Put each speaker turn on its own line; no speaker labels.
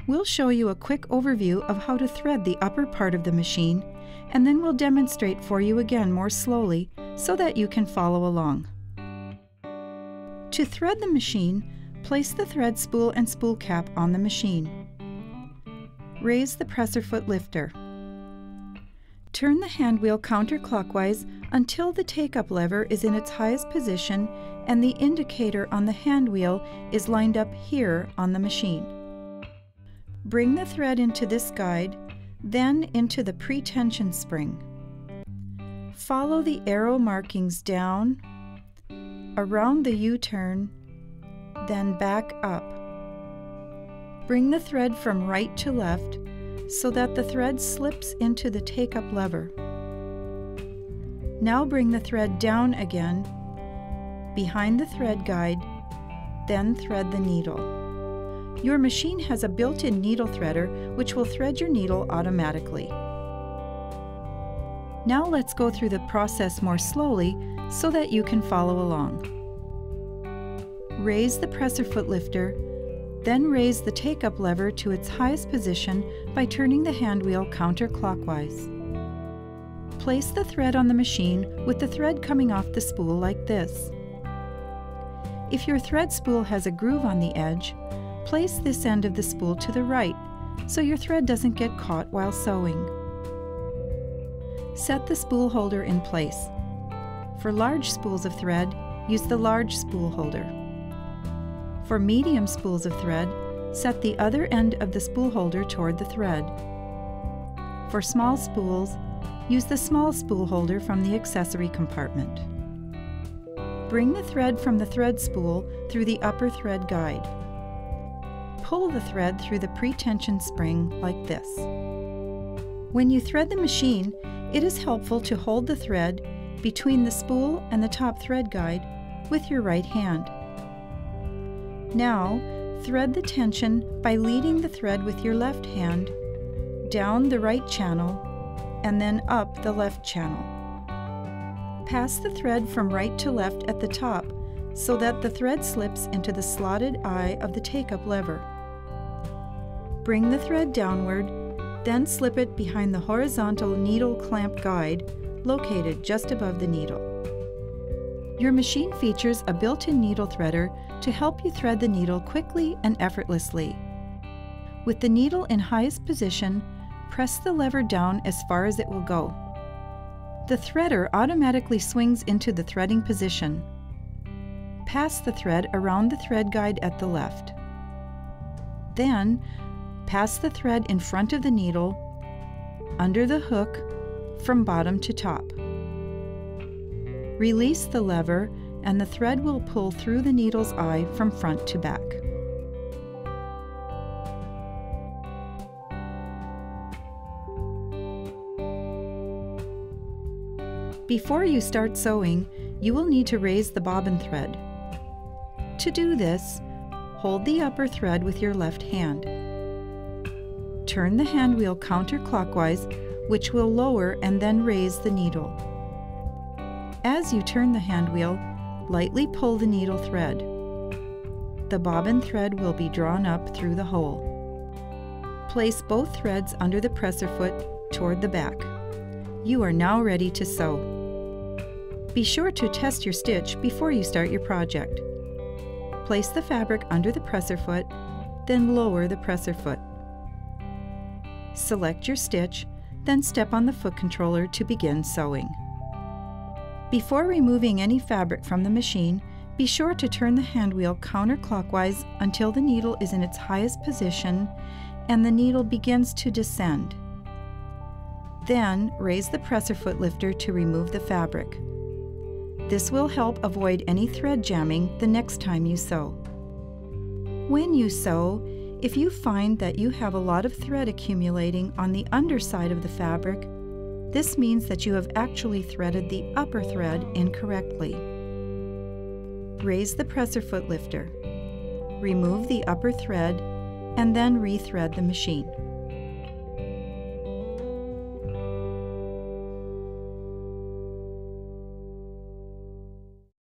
We'll show you a quick overview of how to thread the upper part of the machine, and then we'll demonstrate for you again more slowly so that you can follow along. To thread the machine, place the thread spool and spool cap on the machine. Raise the presser foot lifter. Turn the hand wheel counterclockwise until the take-up lever is in its highest position and the indicator on the hand wheel is lined up here on the machine. Bring the thread into this guide, then into the pre-tension spring. Follow the arrow markings down, around the U-turn, then back up. Bring the thread from right to left so that the thread slips into the take-up lever. Now bring the thread down again, behind the thread guide, then thread the needle. Your machine has a built-in needle threader which will thread your needle automatically. Now let's go through the process more slowly so that you can follow along. Raise the presser foot lifter, then raise the take-up lever to its highest position by turning the hand wheel counterclockwise. Place the thread on the machine with the thread coming off the spool like this. If your thread spool has a groove on the edge, place this end of the spool to the right so your thread doesn't get caught while sewing. Set the spool holder in place. For large spools of thread, use the large spool holder. For medium spools of thread, set the other end of the spool holder toward the thread. For small spools, use the small spool holder from the accessory compartment. Bring the thread from the thread spool through the upper thread guide. Pull the thread through the pre-tension spring like this. When you thread the machine, it is helpful to hold the thread between the spool and the top thread guide with your right hand. Now, thread the tension by leading the thread with your left hand down the right channel and then up the left channel. Pass the thread from right to left at the top so that the thread slips into the slotted eye of the take-up lever. Bring the thread downward, then slip it behind the horizontal needle clamp guide located just above the needle. Your machine features a built-in needle threader to help you thread the needle quickly and effortlessly. With the needle in highest position, press the lever down as far as it will go. The threader automatically swings into the threading position. Pass the thread around the thread guide at the left. Then, pass the thread in front of the needle, under the hook, from bottom to top. Release the lever and the thread will pull through the needle's eye from front to back. Before you start sewing, you will need to raise the bobbin thread. To do this, hold the upper thread with your left hand. Turn the hand wheel counterclockwise, which will lower and then raise the needle. As you turn the hand wheel, lightly pull the needle thread. The bobbin thread will be drawn up through the hole. Place both threads under the presser foot toward the back. You are now ready to sew. Be sure to test your stitch before you start your project. Place the fabric under the presser foot, then lower the presser foot. Select your stitch, then step on the foot controller to begin sewing. Before removing any fabric from the machine, be sure to turn the hand wheel counterclockwise until the needle is in its highest position and the needle begins to descend. Then raise the presser foot lifter to remove the fabric. This will help avoid any thread jamming the next time you sew. When you sew, if you find that you have a lot of thread accumulating on the underside of the fabric, this means that you have actually threaded the upper thread incorrectly. Raise the presser foot lifter. Remove the upper thread and then rethread the machine.